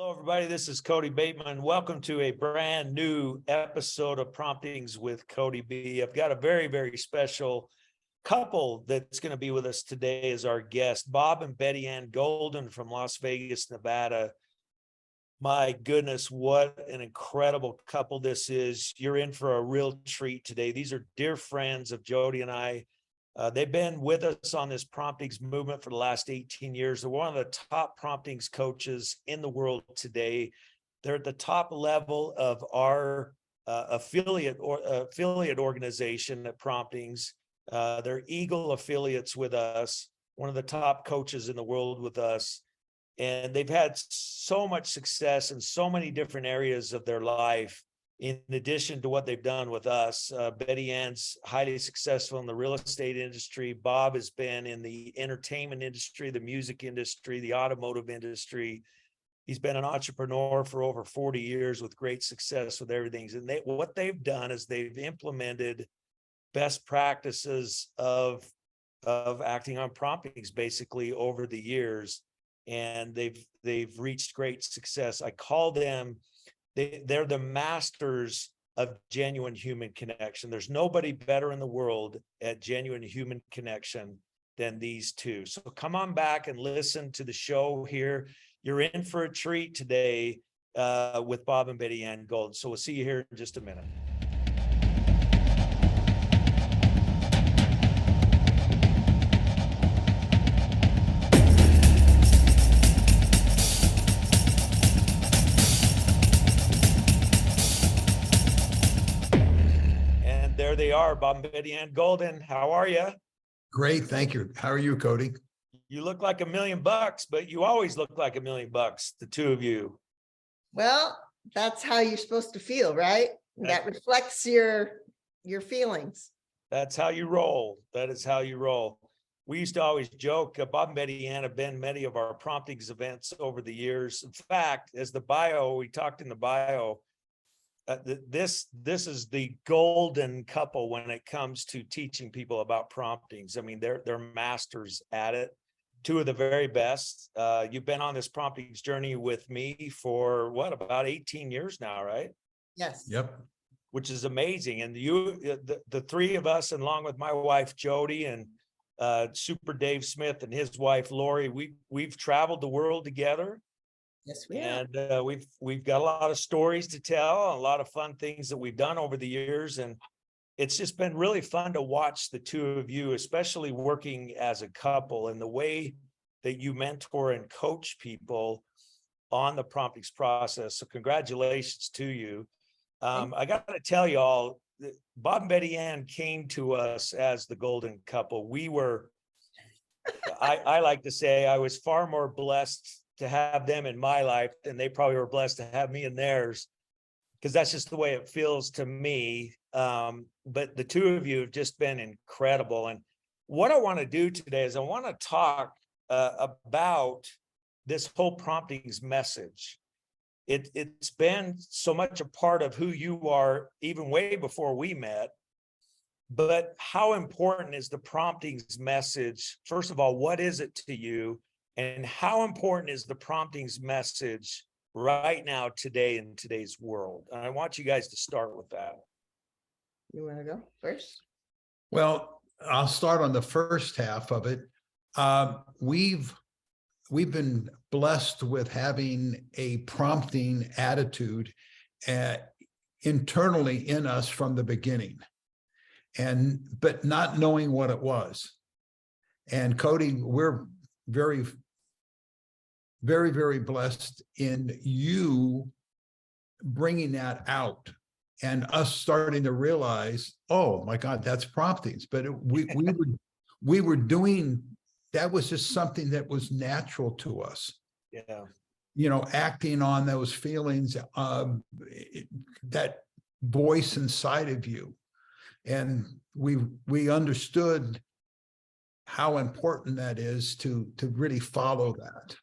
Hello, everybody. This is Kody Bateman. Welcome to a brand new episode of Promptings with Kody B. I've got a very, very special couple that's going to be with us today as our guest, Bob and BettyAnn Golden from Las Vegas, Nevada. My goodness, what an incredible couple this is. You're in for a real treat today. These are dear friends of Jody and I. They've been with us on this promptings movement for the last 18 years. They're one of the top promptings coaches in the world today. They're at the top level of our affiliate organization at Promptings. They're Eagle affiliates with us, one of the top coaches in the world with us. And they've had so much success in so many different areas of their life. In addition to what they've done with us, BettyAnn's highly successful in the real estate industry. Bob has been in the entertainment industry, the music industry, the automotive industry. He's been an entrepreneur for over 40 years with great success with everything. And what they've done is they've implemented best practices of acting on promptings basically over the years. And they've reached great success. I call them, they're the masters of genuine human connection. There's nobody better in the world at genuine human connection than these two. So come on back and listen to the show here. You're in for a treat today with Bob and BettyAnn Golden. So we'll see you here in just a minute. There they are, Bob and BettyAnn Golden. How are you? Great, thank you. How are you, Kody? You look like $1 million, but you always look like $1 million, the two of you. Well, that's how you're supposed to feel, right? That reflects your feelings. That's how you roll. That is how you roll. We used to always joke, Bob and BettyAnn have been many of our promptings events over the years. In fact, as the bio, we talked in the bio, this is the golden couple when it comes to teaching people about promptings. I mean, they're masters at it. Two of the very best. You've been on this promptings journey with me for what, about 18 years now, right? Yes. Yep. Which is amazing. And the three of us, and along with my wife Jody and Super Dave Smith and his wife Lori, we've traveled the world together. Yes, we have. And we've got a lot of stories to tell, a lot of fun things that we've done over the years. And it's just been really fun to watch the two of you, especially working as a couple, and the way that you mentor and coach people on the promptings process. So congratulations to you. I got to tell you all, Bob and BettyAnn came to us as the golden couple. We were, I like to say, I was far more blessed to have them in my life than they probably were blessed to have me in theirs, because that's just the way it feels to me. But the two of you have just been incredible. And what I want to do today is I want to talk about this whole promptings message. It's been so much a part of who you are, even way before we met. But how important is the promptings message? First of all, what is it to you? And how important is the promptings message right now, today, in today's world? And I want you guys to start with that. You want to go first? Well, I'll start on the first half of it. We've been blessed with having a prompting attitude internally in us from the beginning, but not knowing what it was. And Kody, we're very, very, very blessed in you bringing that out and us starting to realize, oh my God, that's promptings. But we were doing, that was just something that was natural to us. Yeah. You know, acting on those feelings, that voice inside of you. And we understood how important that is to really follow that.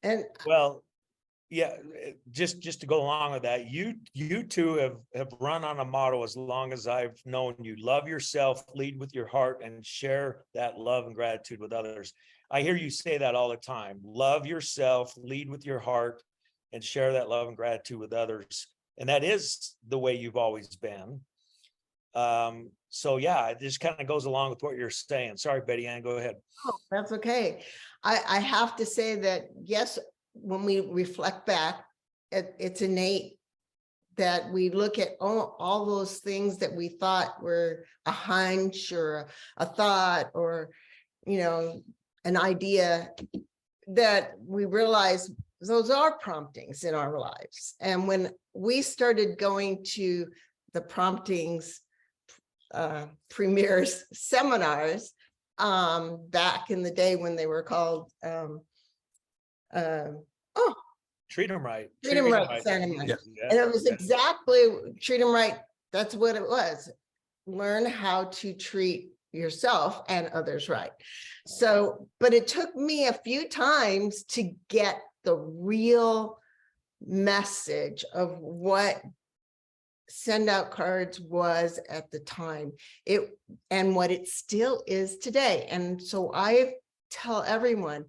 And Well, yeah, just to go along with that, you two have run on a motto as long as I've known you. Love yourself, lead with your heart, and share that love and gratitude with others. I hear you say that all the time. Love yourself, lead with your heart, and share that love and gratitude with others. And that is the way you've always been. So yeah, it just kind of goes along with what you're saying. Sorry, BettyAnn, go ahead. Oh, that's okay. I have to say that, yes, when we reflect back, it's innate that we look at all those things that we thought were a hunch or a thought or, you know, an idea, that we realize those are promptings in our lives. And when we started going to the Promptings Premiere's seminars, back in the day when they were called Treat them right. Treat 'em right sentiment. Yeah. And it was exactly treat them right. That's what it was. Learn how to treat yourself and others right. So, but it took me a few times to get the real message of what send out cards was at the time, and what it still is today. And so I tell everyone,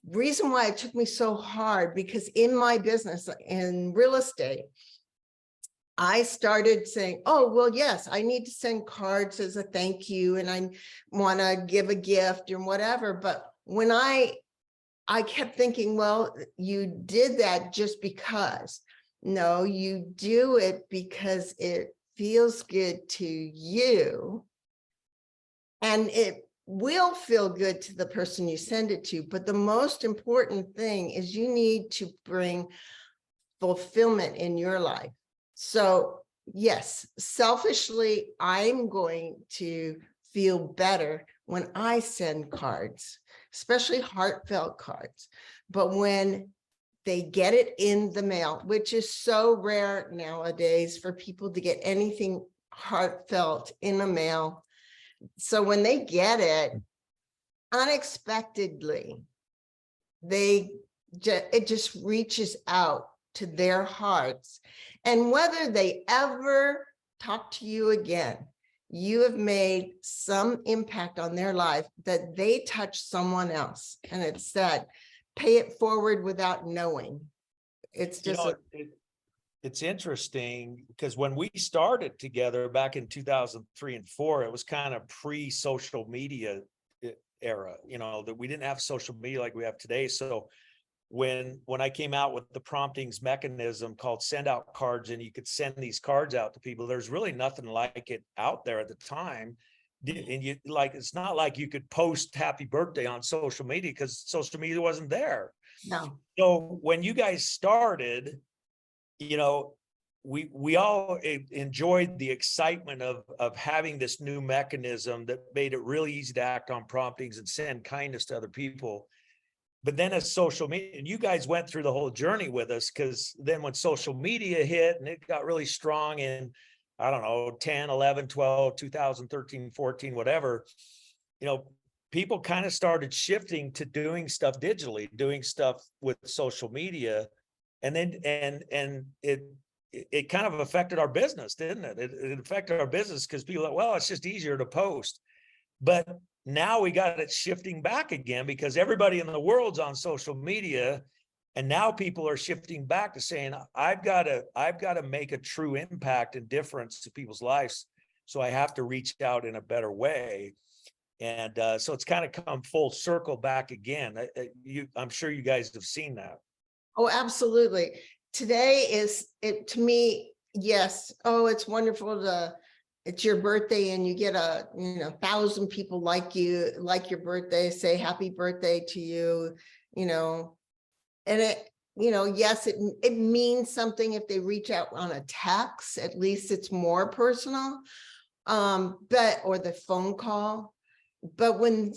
reason why it took me so hard, because in my business in real estate, I started saying, oh, well, yes, I need to send cards as a thank you, and I want to give a gift or whatever. But when I kept thinking, well, you did that just because. No, you do it because it feels good to you. And it will feel good to the person you send it to. But the most important thing is you need to bring fulfillment in your life. So yes, selfishly, I'm going to feel better when I send cards, especially heartfelt cards. But when they get it in the mail, which is so rare nowadays for people to get anything heartfelt in the mail. So when they get it unexpectedly, it just reaches out to their hearts. And whether they ever talk to you again, you have made some impact on their life, that they touch someone else. And it's that pay it forward without knowing. It's just it's interesting because when we started together back in 2003 and 4, it was kind of pre-social media era, you know, that we didn't have social media like we have today. So when I came out with the promptings mechanism called send out cards, and you could send these cards out to people, there's really nothing like it out there at the time. And you like, it's not like you could post happy birthday on social media because social media wasn't there. no. So when you guys started, you know, we all enjoyed the excitement of having this new mechanism that made it really easy to act on promptings and send kindness to other people. But then as social media, and you guys went through the whole journey with us, because then when social media hit and it got really strong in, I don't know, 10, 11, 12, 2013, 14, whatever, you know, people kind of started shifting to doing stuff digitally, doing stuff with social media. And then, and it kind of affected our business, didn't it? It affected our business because people thought, well, it's just easier to post. But now we got it shifting back again because everybody in the world's on social media. And now people are shifting back to saying, I've got to make a true impact and difference to people's lives. So I have to reach out in a better way. And so it's kind of come full circle back again. I'm sure you guys have seen that. Oh, absolutely. Today is it to me. Yes. Oh, it's wonderful it's your birthday and you get 1,000 people like your birthday, say happy birthday to you, and it, yes, it means something if they reach out on a text, at least it's more personal, or the phone call. But when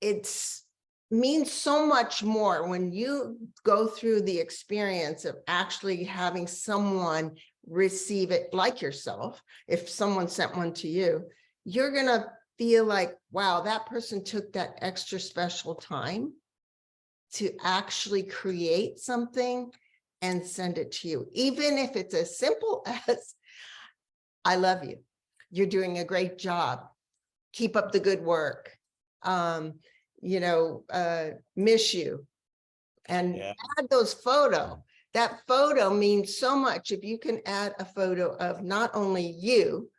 it's means so much more when you go through the experience of actually having someone receive it, like yourself. If someone sent one to you, you're gonna feel like, wow, that person took that extra special time to actually create something and send it to you, even if it's as simple as, I love you, you're doing a great job, keep up the good work, miss you, and add those photos. that photo means so much. If you can add a photo of not only you,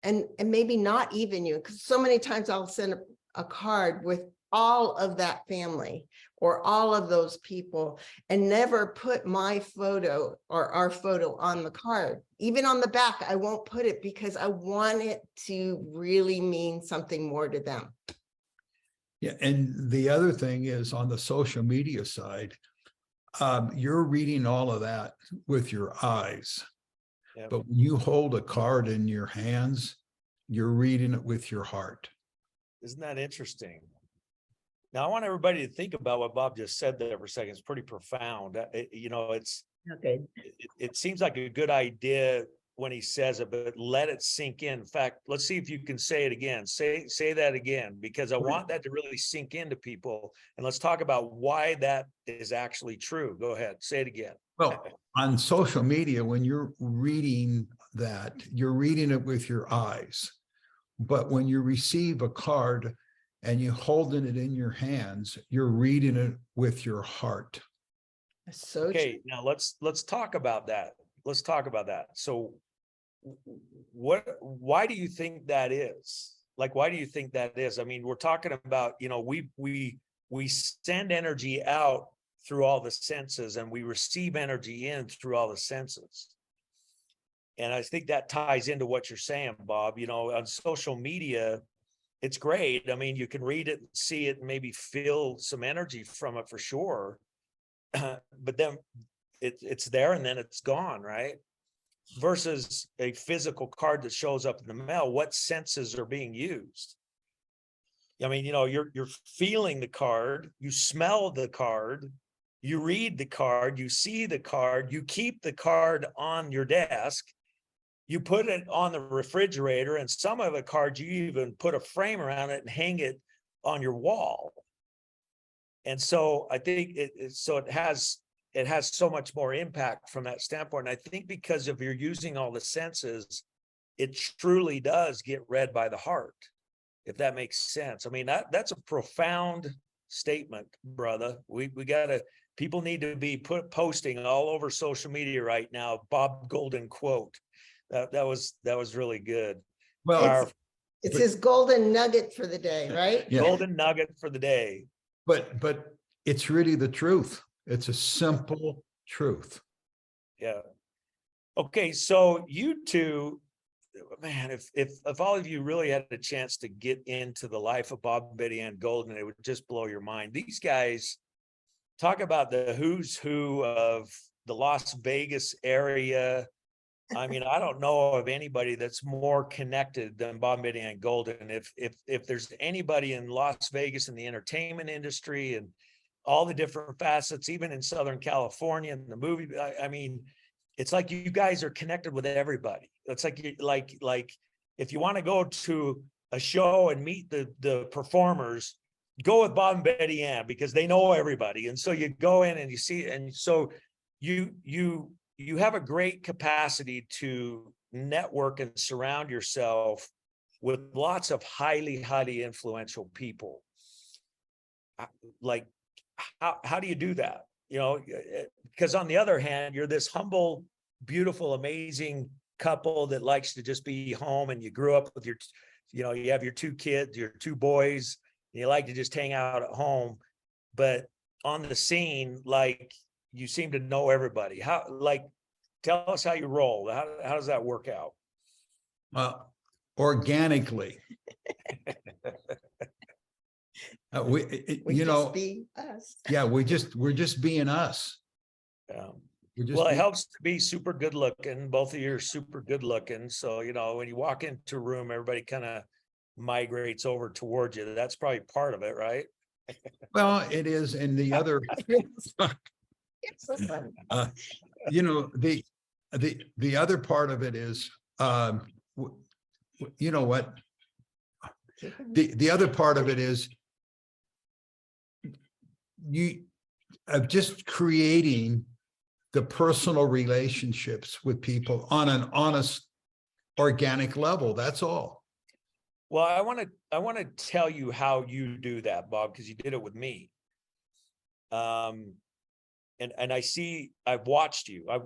and maybe not even you, because so many times I'll send a card with all of that family or all of those people and never put my photo or our photo on the card. Even on the back, I won't put it because I want it to really mean something more to them. Yeah, and the other thing is on the social media side, you're reading all of that with your eyes. Yep. But when you hold a card in your hands, you're reading it with your heart. Isn't that interesting? Now, I want everybody to think about what Bob just said there for a second. It's pretty profound. You know, Okay. it seems like a good idea when he says it, but let it sink in. In fact, let's see if you can say it again. Say that again, because I want that to really sink into people. And let's talk about why that is actually true. Go ahead, say it again. Well, on social media, when you're reading that, you're reading it with your eyes. But when you receive a card and you holding it in your hands, you're reading it with your heart. So Okay, now let's talk about that. Let's talk about that. So why do you think that is? Like, why do you think that is? I mean, we're talking about, you know, we send energy out through all the senses and we receive energy in through all the senses. And I think that ties into what you're saying, Bob. You know, on social media, it's great. I mean, you can read it, see it, and maybe feel some energy from it for sure. But then it's there and then it's gone, right? Versus a physical card that shows up in the mail, what senses are being used? I mean, you know, you're feeling the card, you smell the card, you read the card, you see the card, you keep the card on your desk, you put it on the refrigerator, and some of the cards you even put a frame around it and hang it on your wall. And so I think it has so much more impact from that standpoint. And I think because if you're using all the senses, it truly does get read by the heart, if that makes sense. I mean, that's a profound statement, brother. We gotta, people need to be posting all over social media right now, Bob Golden quote. That was really good. Well, it's his golden nugget for the day, right? Yeah. Golden nugget for the day. But it's really the truth. It's a simple truth. Yeah. Okay, so you two, man, if all of you really had a chance to get into the life of Bob BettyAnn Golden, it would just blow your mind. These guys talk about the who's who of the Las Vegas area. I mean, I don't know of anybody that's more connected than Bob BettyAnn Golden. If there's anybody in Las Vegas in the entertainment industry and all the different facets, even in Southern California and the movie, I mean, it's like you guys are connected with everybody. It's like if you want to go to a show and meet the performers, go with Bob and BettyAnn because they know everybody. And so you go in and you see, and so you have a great capacity to network and surround yourself with lots of highly influential people. Like, how do you do that? You know, because on the other hand, you're this humble, beautiful, amazing couple that likes to just be home, and you grew up with your, you know, you have your two kids, your two boys, and you like to just hang out at home. But on the scene, like, you seem to know everybody. How, like, tell us how you roll. How does that work out? Organically. We you just know, be us. Yeah, we're just being us. Yeah. Well, it helps to be super good looking. Both of you are super good looking. So, you know, when you walk into a room, everybody kind of migrates over towards you. That's probably part of it, right? Well, it is. And the other, you know, the other part of it is, you know what? The other part of it is you of just creating the personal relationships with people on an honest, organic level. That's all. Well, I want to tell you how you do that, Bob, because you did it with me. and I've watched you and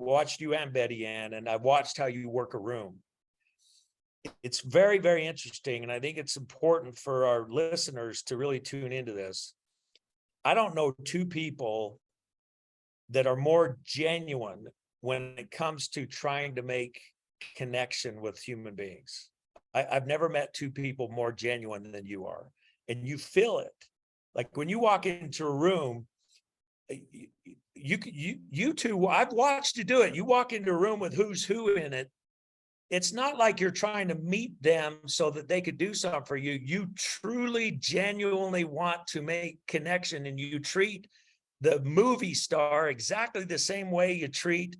BettyAnn, and I've watched how you work a room. It's very, very interesting. And I think it's important for our listeners to really tune into this. I don't know two people that are more genuine when it comes to trying to make connection with human beings. I've never met two people more genuine than you are. And you feel it. Like when you walk into a room, you two, I've watched you do it. You walk into a room with who's who in it. It's not like you're trying to meet them so that they could do something for you. You truly, genuinely want to make connection, and you treat the movie star exactly the same way you treat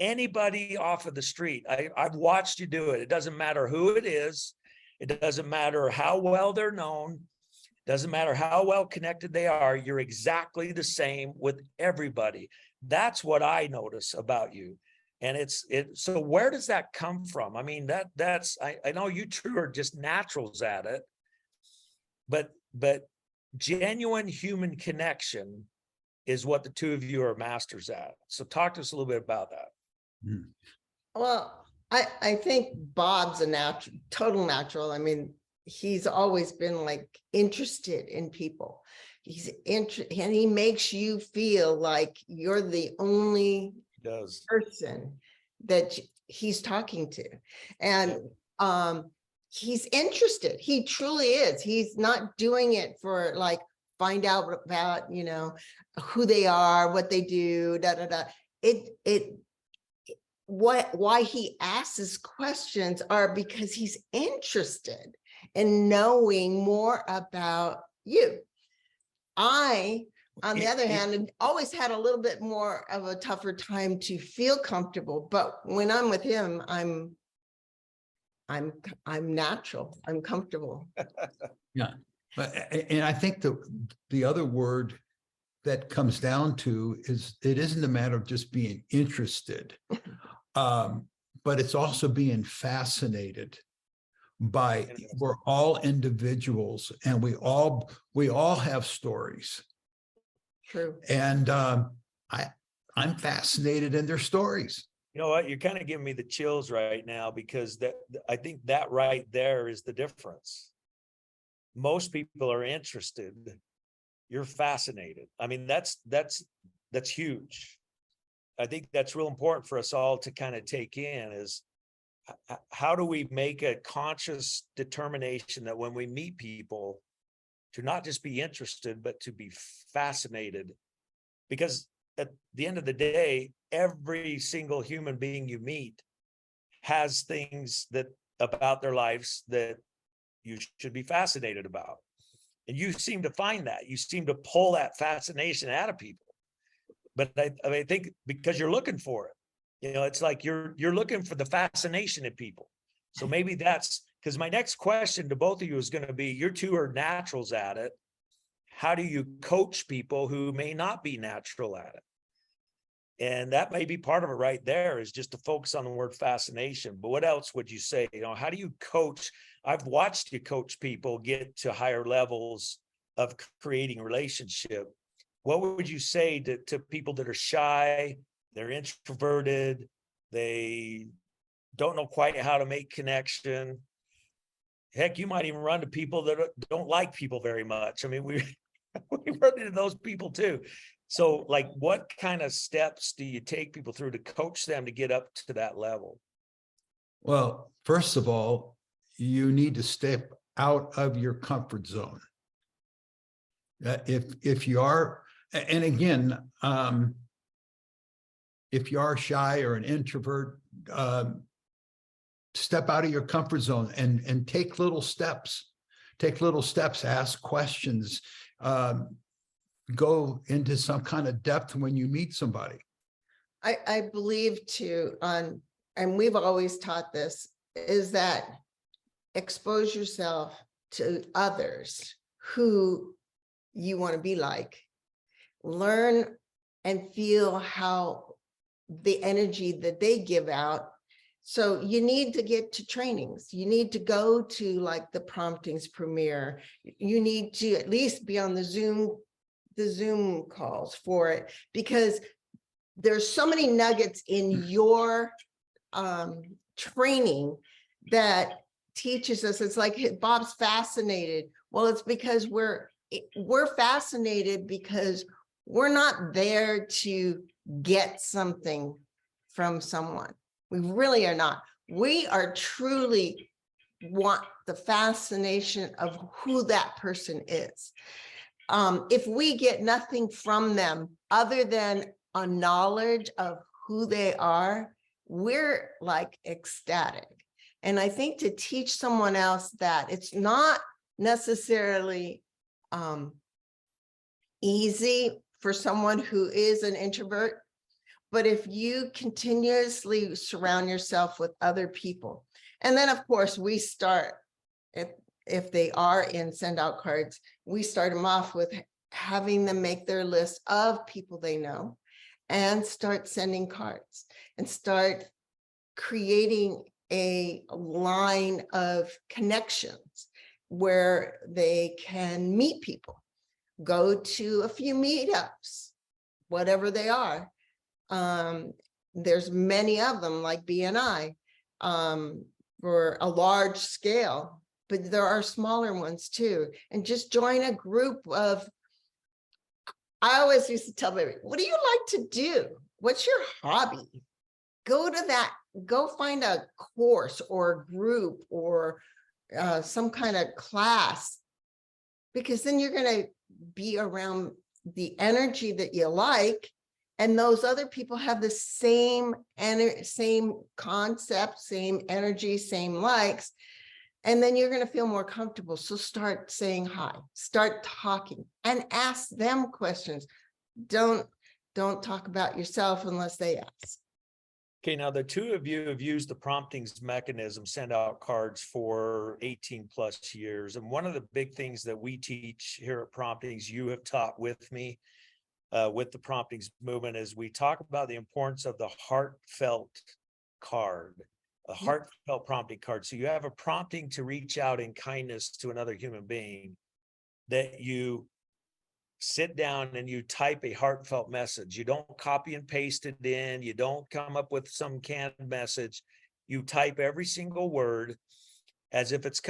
anybody off of the street. I've watched you do it. It doesn't matter who it is. It doesn't matter how well they're known. Doesn't matter how well connected they are. You're exactly the same with everybody. That's what I notice about you. And so where does that come from? I mean, I know you two are just naturals at it, but genuine human connection is what the two of you are masters at. So talk to us a little bit about that. Well, I think Bob's a total natural. I mean, he's always been like interested in people. And he makes you feel like you're the only person that he's talking to. And he's interested. He truly is. He's not doing it for like, find out about, who they are, what they do, why he asks questions are because he's interested in knowing more about you. On the other hand, always had a little bit more of a tougher time to feel comfortable, but when I'm with him, I'm natural, I'm comfortable. Yeah, and I think the other word that comes down to is it isn't a matter of just being interested, but it's also being fascinated by. We're all individuals, and we all have stories. True. And I'm fascinated in their stories. You know what? You're kind of giving me the chills right now, because I think that right there is the difference. Most people are interested. You're fascinated. I mean, that's huge. I think that's real important for us all to kind of take in is how do we make a conscious determination that when we meet people to not just be interested, but to be fascinated, because at the end of the day, every single human being you meet has things about their lives that you should be fascinated about. And you seem to find that. You seem to pull that fascination out of people. But I think because you're looking for it, it's like you're looking for the fascination in people. So maybe that's because my next question to both of you is going to be, you two are naturals at it. How do you coach people who may not be natural at it? And that may be part of it right there, is just to focus on the word fascination. But what else would you say? How do you coach? I've watched you coach people get to higher levels of creating a relationship. What would you say to people that are shy, they're introverted, they don't know quite how to make connection? Heck, you might even run to people that don't like people very much. I mean, we run into those people too. So like, what kind of steps do you take people through to coach them to get up to that level? Well, first of all, you need to step out of your comfort zone. If you are, and again, if you are shy or an introvert, step out of your comfort zone and take little steps. Ask questions, go into some kind of depth when you meet somebody. I believe too, and we've always taught this, is that expose yourself to others who you want to be like. Learn and feel how the energy that they give out. So you need to get to trainings. You need to go to like the Promptings Premiere. You need to at least be on the Zoom calls for it, because there's so many nuggets in your training that teaches us. It's like Bob's fascinated. Well, it's because we're fascinated because we're not there to get something from someone. We really are not. We are truly want the fascination of who that person is. If we get nothing from them other than a knowledge of who they are, we're like ecstatic. And I think to teach someone else that it's not necessarily easy for someone who is an introvert, but if you continuously surround yourself with other people, and then of course we start, if they are in send out cards, we start them off with having them make their list of people they know and start sending cards and start creating a line of connections where they can meet people, go to a few meetups, whatever they are. There's many of them like BNI for a large scale, but there are smaller ones too. And just join a group of, I always used to tell baby, what do you like to do? What's your hobby? Go to that, go find a course or a group or some kind of class, because then you're going to be around the energy that you like. And those other people have the same concept, same energy, same likes. And then you're going to feel more comfortable. So start saying hi, start talking and ask them questions. Don't talk about yourself unless they ask. Okay, now the two of you have used the promptings mechanism, send out cards for 18 plus years. And one of the big things that we teach here at Promptings, you have taught with me, with the promptings movement, is we talk about the importance of the heartfelt card, a heartfelt prompting card. So you have a prompting to reach out in kindness to another human being, that you sit down and you type a heartfelt message. You don't copy and paste it in. You don't come up with some canned message. You type every single word as if it's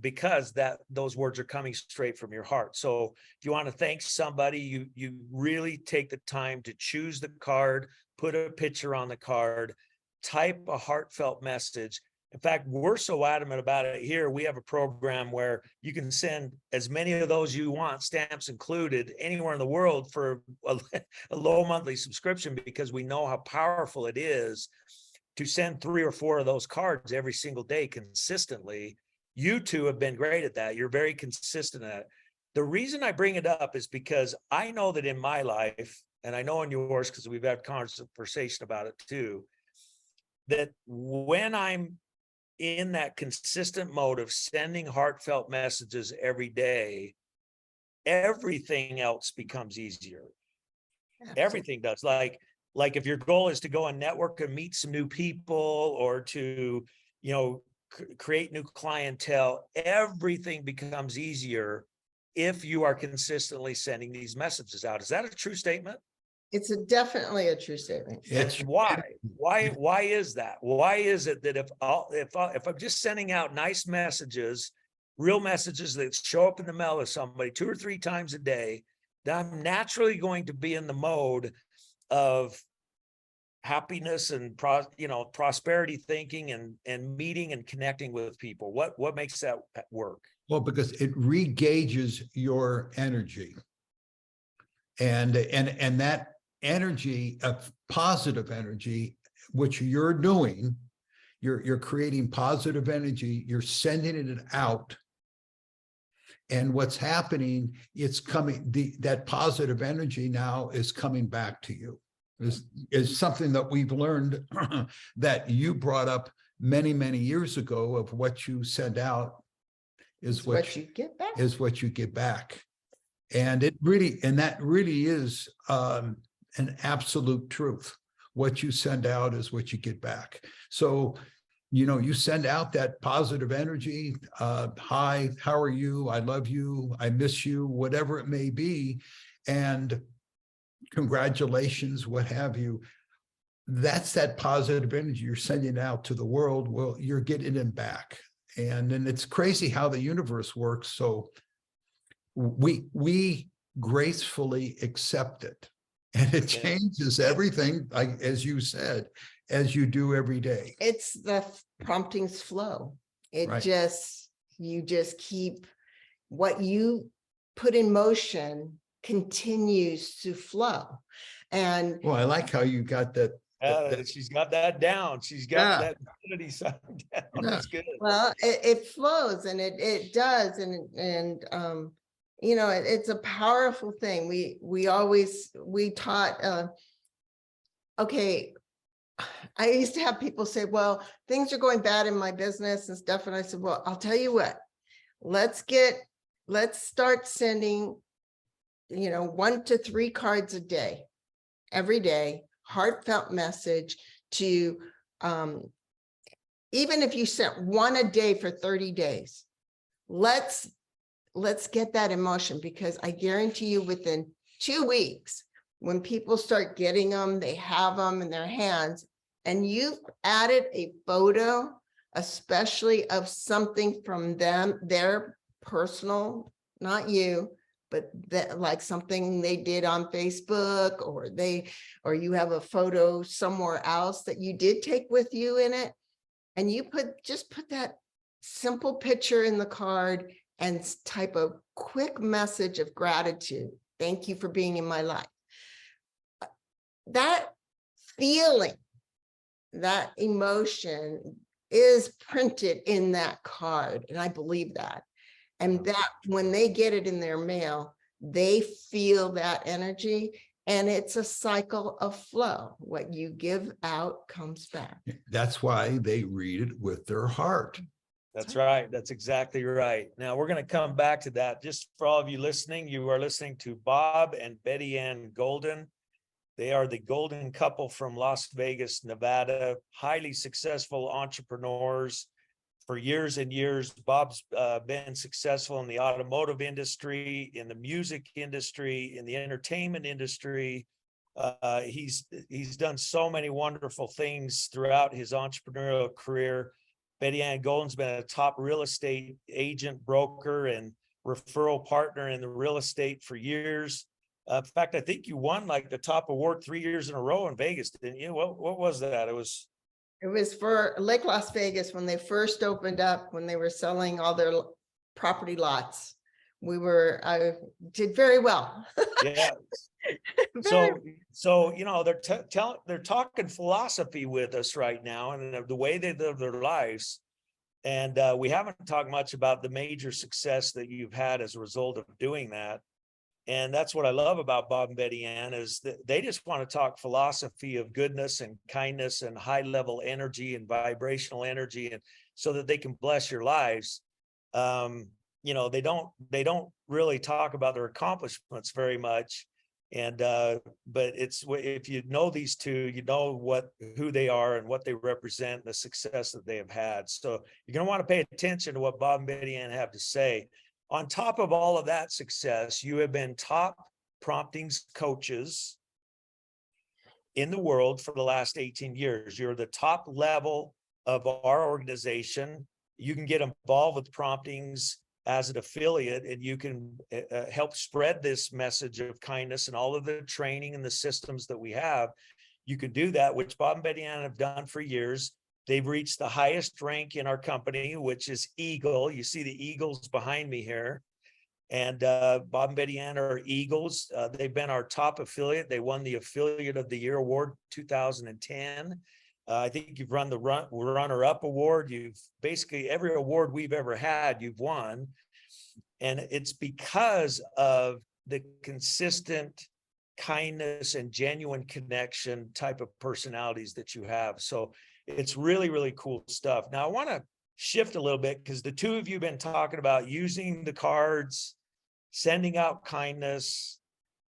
because those words are coming straight from your heart. So if you want to thank somebody, you really take the time to choose the card, put a picture on the card, type a heartfelt message. In fact, we're so adamant about it here. We have a program where you can send as many of those you want, stamps included, anywhere in the world for a low monthly subscription, because we know how powerful it is to send 3 or 4 of those cards every single day consistently. You two have been great at that. You're very consistent at it. The reason I bring it up is because I know that in my life, and I know in yours, because we've had conversation about it too, that when I'm in that consistent mode of sending heartfelt messages every day, everything else becomes easier. Absolutely. Everything does. Like if your goal is to go and network and meet some new people, or to, create new clientele, everything becomes easier if you are consistently sending these messages out. Is that a true statement? It's definitely a true statement. It's why is that? Why is it that if I'm just sending out nice messages, real messages that show up in the mail to somebody 2 or 3 times a day, that I'm naturally going to be in the mode of happiness and prosperity thinking and meeting and connecting with people? What makes that work? Well, because it re-gauges your energy, and that energy of positive energy, which you're doing, you're creating positive energy, you're sending it out. And what's happening, it's coming, that positive energy now is coming back to you. Is something that we've learned that you brought up many, many years ago, of what you send out is what you get back. Is what you get back. And that really is an absolute truth. What you send out is what you get back. So, you send out that positive energy, hi, how are you? I love you. I miss you, whatever it may be. And congratulations, what have you. That's that positive energy you're sending out to the world. Well, you're getting it back. And then it's crazy how the universe works. So we gracefully accept it. And it changes everything, like as you said, as you do every day. It's the promptings flow. It Right. you just keep what you put in motion continues to flow. And Well, I like how you got that. She's got that down. She's got that ability side down. That's good. well, it flows, and it does. And you know, it's a powerful thing. We taught, okay, I used to have people say, well, things are going bad in my business and stuff. And I said, well, I'll tell you what, let's start sending, you know, 1 to 3 cards a day, every day, heartfelt message to, even if you sent 1 a day for 30 days, let's get that emotion, because I guarantee you within 2 weeks, when people start getting them, they have them in their hands, and you've added a photo, especially of something from them, their personal, not you, but that, like something they did on Facebook, or you have a photo somewhere else that you did take with you in it. And you just put that simple picture in the card and type a quick message of gratitude. Thank you for being in my life. That feeling, that emotion is printed in that card. And I believe that. And that when they get it in their mail, they feel that energy. And it's a cycle of flow. What you give out comes back. That's why they read it with their heart. That's right. That's exactly right. Now we're going to come back to that. Just for all of you listening, you are listening to Bob and BettyAnn Golden. They are the golden couple from Las Vegas, Nevada, highly successful entrepreneurs for years and years. Bob's been successful in the automotive industry, in the music industry, in the entertainment industry. He's done so many wonderful things throughout his entrepreneurial career. BettyAnn Golden's been a top real estate agent, broker, and referral partner in the real estate for years. In fact, I think you won like the top award 3 years in a row in Vegas, didn't you? What was that? It was for Lake Las Vegas when they first opened up, when they were selling all their property lots. I did very well. Yeah. So you know, they're talking philosophy with us right now, and the way they live their lives. And we haven't talked much about the major success that you've had as a result of doing that. And that's what I love about Bob and BettyAnn, is that they just want to talk philosophy of goodness and kindness and high level energy and vibrational energy, and so that they can bless your lives. You know, they don't really talk about their accomplishments very much. And but it's, if you know these two, you know who they are and what they represent, the success that they have had. So you're going to want to pay attention to what Bob and BettyAnn have to say. On top of all of that success, you have been top promptings coaches in the world for the last 18 years. You're the top level of our organization. You can get involved with promptings as an affiliate, and you can help spread this message of kindness and all of the training and the systems that we have. You can do that, which Bob and BettyAnn have done for years. They've reached the highest rank in our company, which is Eagle. You see the Eagles behind me here. And Bob and BettyAnn are Eagles. They've been our top affiliate. They won the Affiliate of the Year Award 2010. I think you've run the runner-up award. You've basically every award we've ever had, you've won. And it's because of the consistent kindness and genuine connection type of personalities that you have. So it's really, really cool stuff. Now, I want to shift a little bit, because the two of you have been talking about using the cards, sending out kindness,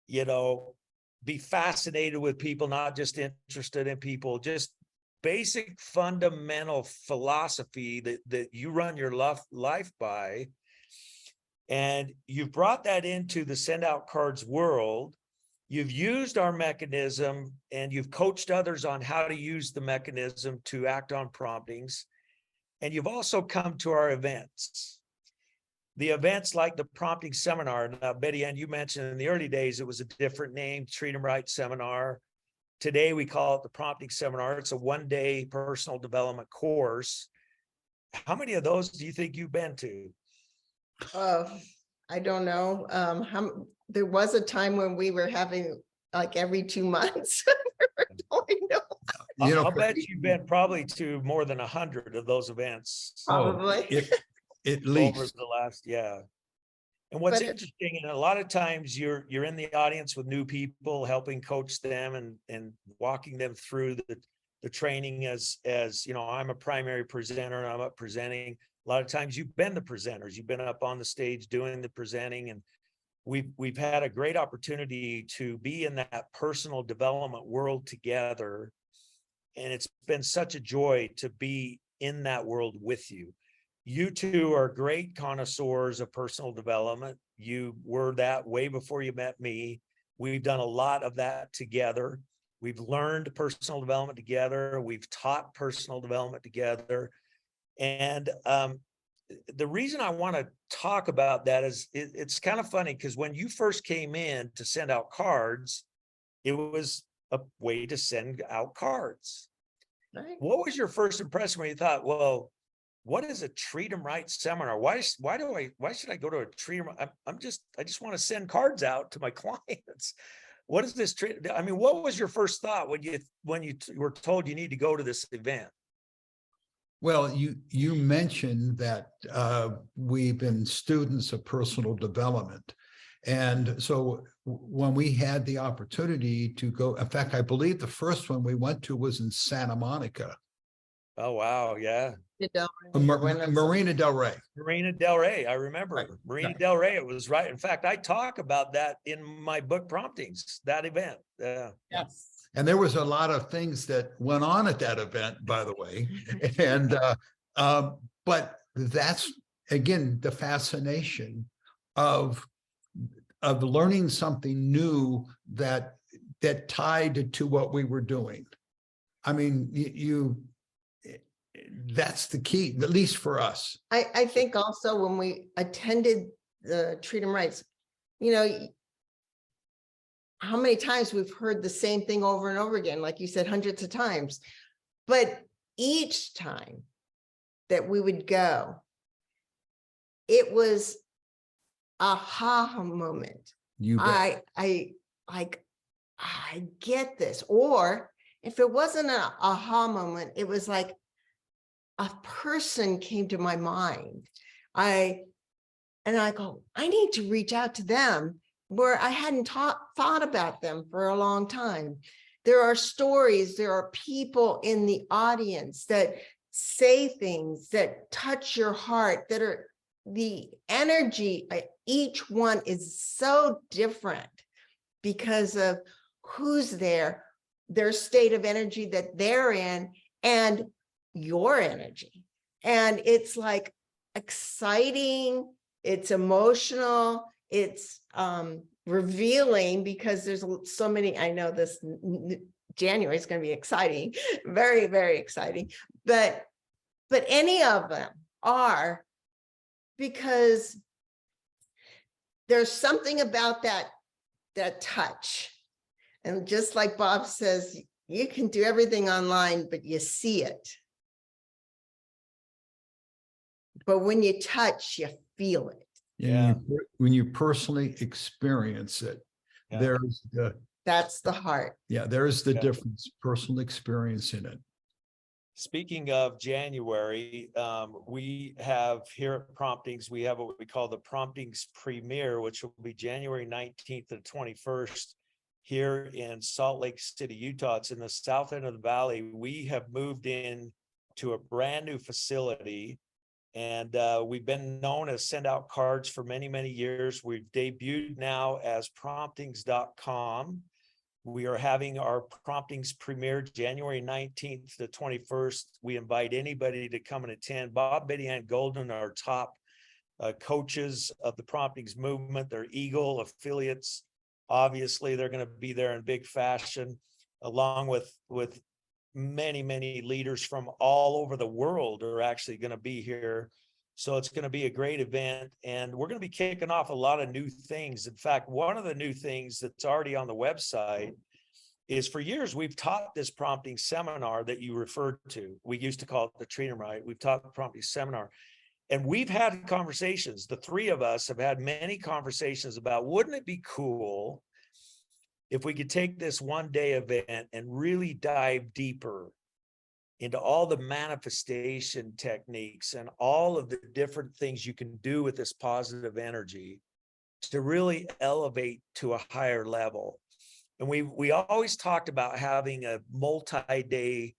you know, be fascinated with people, not just interested in people, just basic fundamental philosophy that you run your life by. And you've brought that into the send out cards world. you've used our mechanism and you've coached others on how to use the mechanism to act on promptings. And you've also come to our events. The events like the prompting seminar. Now, BettyAnn, you mentioned in the early days, it was a different name, Treat 'em Right Seminar. Today, we call it the prompting seminar. It's a one-day personal development course. How many of those do you think you've been to? I don't know. There was a time when we were having like every 2 months. You know, I'll bet you've been probably to more than 100 of those events. Probably. At Over least. the last, yeah. And what's But interesting, and a lot of times you're in the audience with new people, helping coach them and walking them through the training as you know, I'm a primary presenter and I'm up presenting. A lot of times you've been the presenters, you've been up on the stage doing the presenting, and we've had a great opportunity to be in that personal development world together. And it's been such a joy to be in that world with you. You two are great connoisseurs of personal development. You were that way before you met me. We've done a lot of that together. We've learned personal development together. We've taught personal development together. And the reason I want to talk about that is it's kind of funny because when you first came in to send out cards, it was a way to send out cards. right. What was your first impression when you thought, well, what is a Treat 'em Right seminar? Why should I go to a Treat 'em? I just want to send cards out to my clients. What is this treat? I mean, what was your first thought when you were told you need to go to this event? Well, you mentioned that we've been students of personal development. And so when we had the opportunity to go, in fact, I believe the first one we went to was in Santa Monica. Oh, wow. Yeah. Marina Del Rey. Marina Del Rey. I remember Right. Marina Right. Del Rey. It was right. In fact, I talk about that in my book Promptings, that event. Yes. And there was a lot of things that went on at that event, by the way. And but that's again the fascination of learning something new that tied to what we were doing. I mean, that's the key, at least for us. I think also when we attended the Treat 'em Rights, you know, how many times we've heard the same thing over and over again, like you said, hundreds of times. But each time that we would go, it was a aha moment. You bet. I get this. Or if it wasn't an aha moment, it was like a person came to my mind. I go, I need to reach out to them where I hadn't thought about them for a long time. There are stories, there are people in the audience that say things that touch your heart, that are the energy. Each one is so different because of who's there, their state of energy that they're in, and your energy. And it's like exciting, it's emotional, it's revealing, because there's so many. I know this January is going to be exciting, very, very exciting, but any of them are, because there's something about that touch. And just like Bob says, you can do everything online, but you see it. But when you touch, you feel it. Yeah. When you personally experience it, Yeah. That's the heart. There's the Yeah. difference, personal experience in it. Speaking of January, we have here at Promptings, we have what we call the Promptings Premiere, which will be January 19th to 21st here in Salt Lake City, Utah. It's in the south end of the valley. We have moved in to a brand new facility, and we've been known as Send Out Cards for many, many years. We've debuted now as promptings.com. We are having our Promptings Premiere January 19th to 21st. We invite anybody to come and attend. Bob, BettyAnn Golden, our top coaches of the Promptings movement. They're Eagle affiliates. Obviously, they're going to be there in big fashion, along with many leaders from all over the world are actually going to be here. So it's going to be a great event, and we're going to be kicking off a lot of new things. In fact, one of the new things that's already on the website is, for years we've taught this prompting seminar that you referred to. We used to call it the Treat 'em Right. We've taught the prompting seminar, and we've had conversations. The three of us have had many conversations about, wouldn't it be cool if we could take this one-day event and really dive deeper into all the manifestation techniques and all of the different things you can do with this positive energy to really elevate to a higher level. And we always talked about having a multi-day,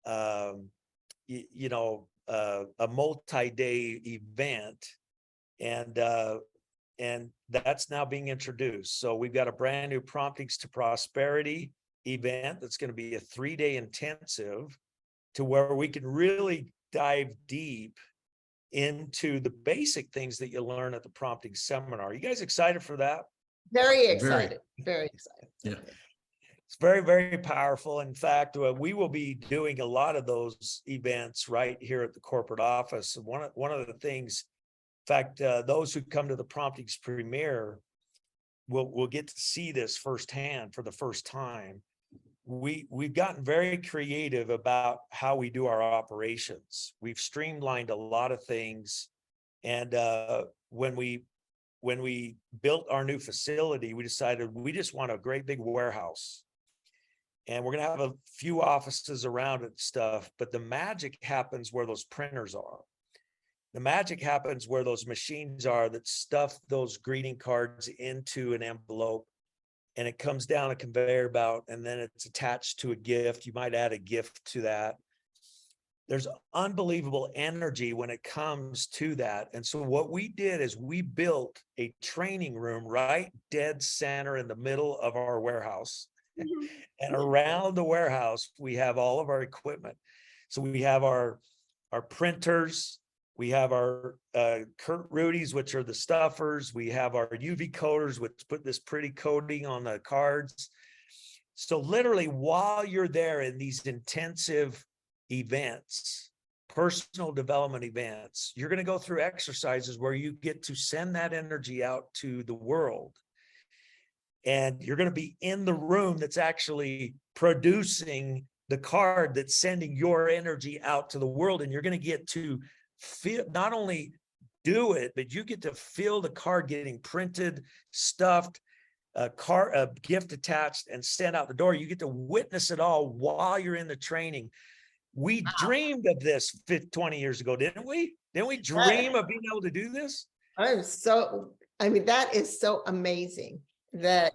a multi-day event, and that's now being introduced. So we've got a brand new Promptings to Prosperity event that's going to be a 3-day intensive, to where we can really dive deep into the basic things that you learn at the prompting seminar. You guys excited for that? Very excited. Very excited. Yeah. It's very powerful. In fact, we will be doing a lot of those events right here at the corporate office. And one of the things, in fact, those who come to the Promptings Premiere will get to see this firsthand for the first time. We've gotten very creative about how we do our operations. We've streamlined a lot of things. And when we built our new facility, we decided we just want a great big warehouse. And we're going to have a few offices around it and stuff, but the magic happens where those printers are. The magic happens where those machines are that stuff those greeting cards into an envelope, and it comes down a conveyor belt, and then it's attached to a gift. You might add a gift to that. There's unbelievable energy when it comes to that. And so what we did is we built a training room right dead center in the middle of our warehouse. And around the warehouse, we have all of our equipment. So we have our printers, we have our Kurt Rudies, which are the stuffers. We have our UV coaters, which put this pretty coating on the cards. So literally, while you're there in these intensive events, personal development events, you're going to go through exercises where you get to send that energy out to the world. And you're going to be in the room that's actually producing the card that's sending your energy out to the world. And you're going to get to feel, not only do it, but you get to feel the card getting printed, stuffed, a gift attached, and sent out the door. You get to witness it all while you're in the training. We dreamed of this 20 years ago, didn't we? Didn't we dream of being able to do this? That is so amazing that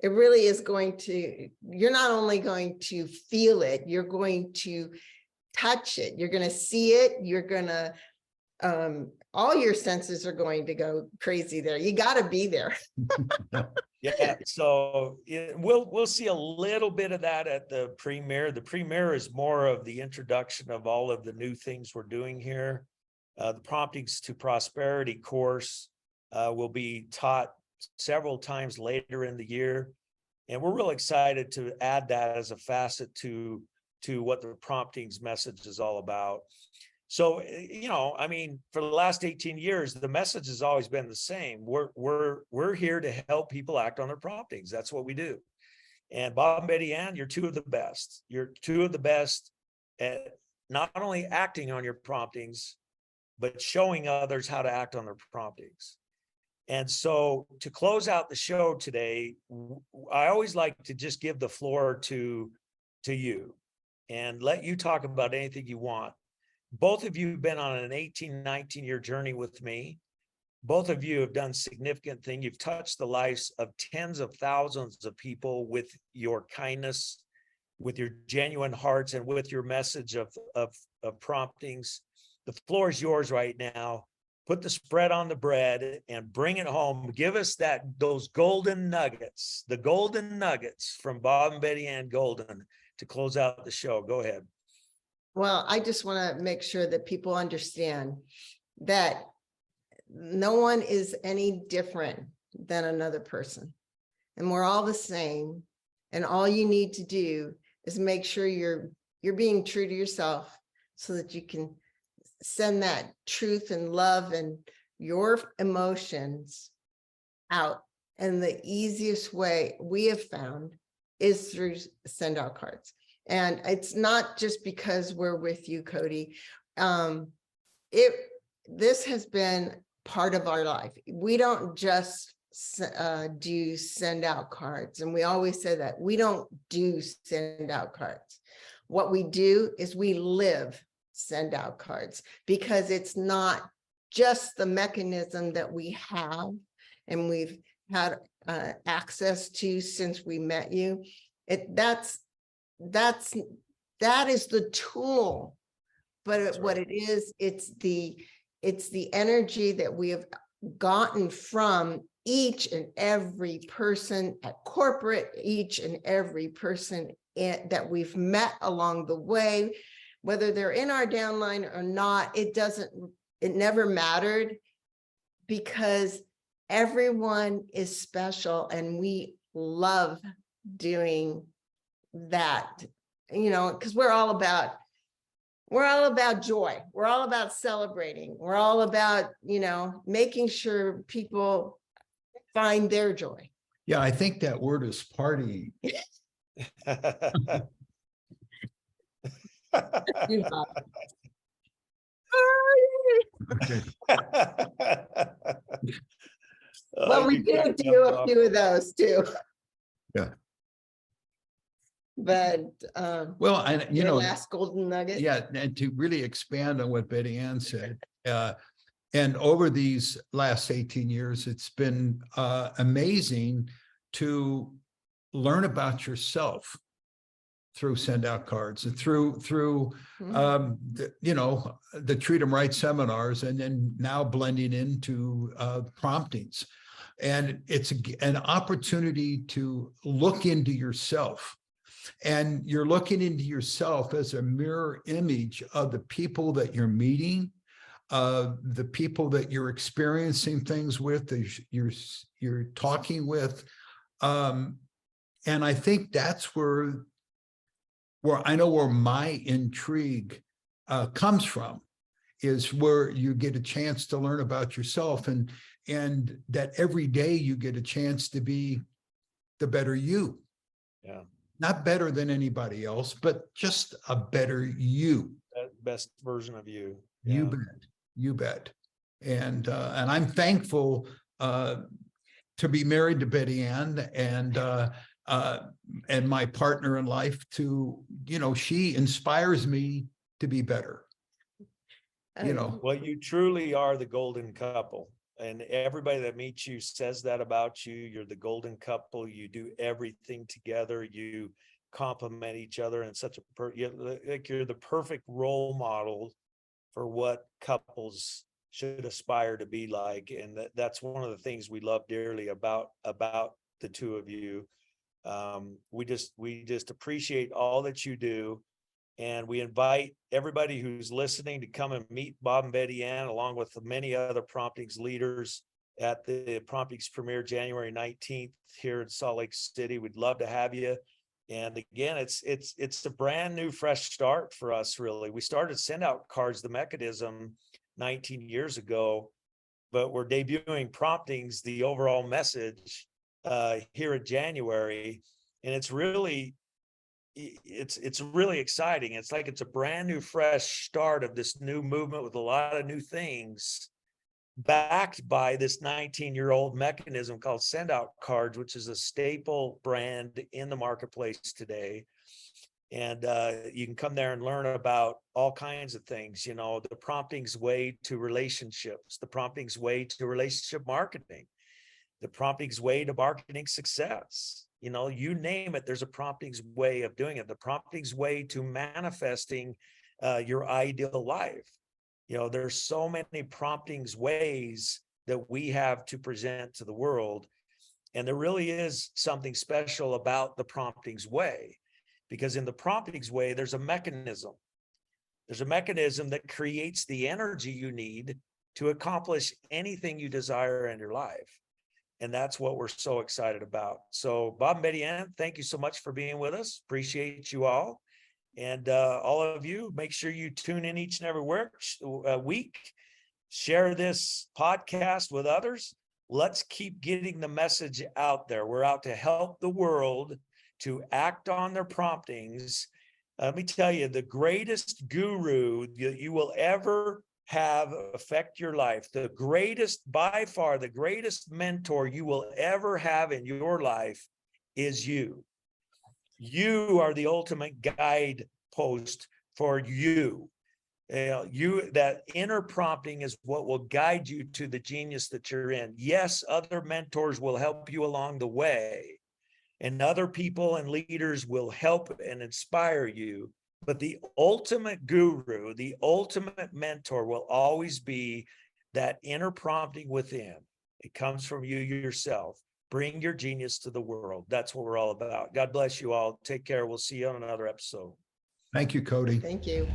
it really is going to, you're not only going to feel it, you're going to touch it, you're going to see it, you're going to, all your senses are going to go crazy there. You got to be there. Yeah, so we'll see a little bit of that at the premiere. The premiere is more of the introduction of all of the new things we're doing here. The Promptings to Prosperity course will be taught several times later in the year, and we're real excited to add that as a facet to what the Promptings message is all about. So, I mean, for the last 18 years, the message has always been the same. We're here to help people act on their promptings. That's what we do. And Bob and BettyAnn, you're two of the best. You're two of the best at not only acting on your promptings, but showing others how to act on their promptings. And so to close out the show today, I always like to just give the floor to you and let you talk about anything you want. Both of you have been on an 18, 19-year journey with me. Both of you have done significant things. You've touched the lives of tens of thousands of people with your kindness, with your genuine hearts, and with your message of promptings. The floor is yours right now. Put the spread on the bread and bring it home. Give us those golden nuggets, the golden nuggets from Bob and BettyAnn Golden to close out the show. Go ahead. Well, I just want to make sure that people understand that no one is any different than another person. And we're all the same. And all you need to do is make sure you're being true to yourself so that you can send that truth and love and your emotions out. And the easiest way we have found is through send out cards. And it's not just because we're with you, Kody. This has been part of our life. We don't just do send out cards. And we always say that we don't do send out cards. What we do is we live send out cards, because it's not just the mechanism that we have and we've had access to since we met you. That is the tool, but what it is, it's the energy that we have gotten from each and every person at corporate, each and every person that we've met along the way, whether they're in our downline or not. It never mattered, because everyone is special and we love doing that, because we're all about joy. We're all about celebrating. We're all about, making sure people find their joy. Yeah, I think that word is party. Okay. Well, we do a few of those too. Yeah. But Well, and your last golden nugget. yeah, and to really expand on what BettyAnn said, and over these last 18 years, it's been amazing to learn about yourself through send out cards and through the Treat 'em Right seminars, and then now blending into promptings. And it's an opportunity to look into yourself. And you're looking into yourself as a mirror image of the people that you're meeting, the people that you're experiencing things with, you're talking with. And I think that's where I know where my intrigue comes from, is where you get a chance to learn about yourself, and that every day you get a chance to be the better you. Yeah. Not better than anybody else, but just a better you. Best version of you. You bet. You bet. And I'm thankful to be married to BettyAnn, and my partner in life. She inspires me to be better. Well, you truly are the golden couple, and everybody that meets you says that about you. You're the golden couple. You do everything together. You complement each other in such you're the perfect role model for what couples should aspire to be like. And that's one of the things we love dearly about the two of you. We just appreciate all that you do. And we invite everybody who's listening to come and meet Bob and BettyAnn, along with the many other Promptings leaders, at the Promptings Premiere January 19th here in Salt Lake City. We'd love to have you. And again, it's a brand new, fresh start for us, really. We started send out cards, the mechanism, 19 years ago, but we're debuting Promptings, the overall message, here in January. And it's really exciting. It's like it's a brand new, fresh start of this new movement with a lot of new things, backed by this 19-year-old mechanism called send out cards, which is a staple brand in the marketplace today. And you can come there and learn about all kinds of things, the Promptings way to relationships, the Promptings way to relationship marketing, the Promptings way to marketing success. You name it, there's a Promptings way of doing it. The Promptings way to manifesting your ideal life. There's so many Promptings ways that we have to present to the world. And there really is something special about the Promptings way, because in the Promptings way, there's a mechanism. There's a mechanism that creates the energy you need to accomplish anything you desire in your life. And that's what we're so excited about. So Bob BettyAnn, thank you so much for being with us. Appreciate you all. And all of you, make sure you tune in each and every week. Share this podcast with others. Let's keep getting the message out there. We're out to help the world to act on their promptings. Let me tell you, the greatest guru you will ever have affect your life, by far, the greatest mentor you will ever have in your life is you. You are the ultimate guide post for you. That inner prompting is what will guide you to the genius that you're in. Yes, other mentors will help you along the way, and other people and leaders will help and inspire you. But the ultimate guru, the ultimate mentor will always be that inner prompting within. It comes from you yourself. Bring your genius to the world. That's what we're all about. God bless you all. Take care. We'll see you on another episode. Thank you, Kody. Thank you.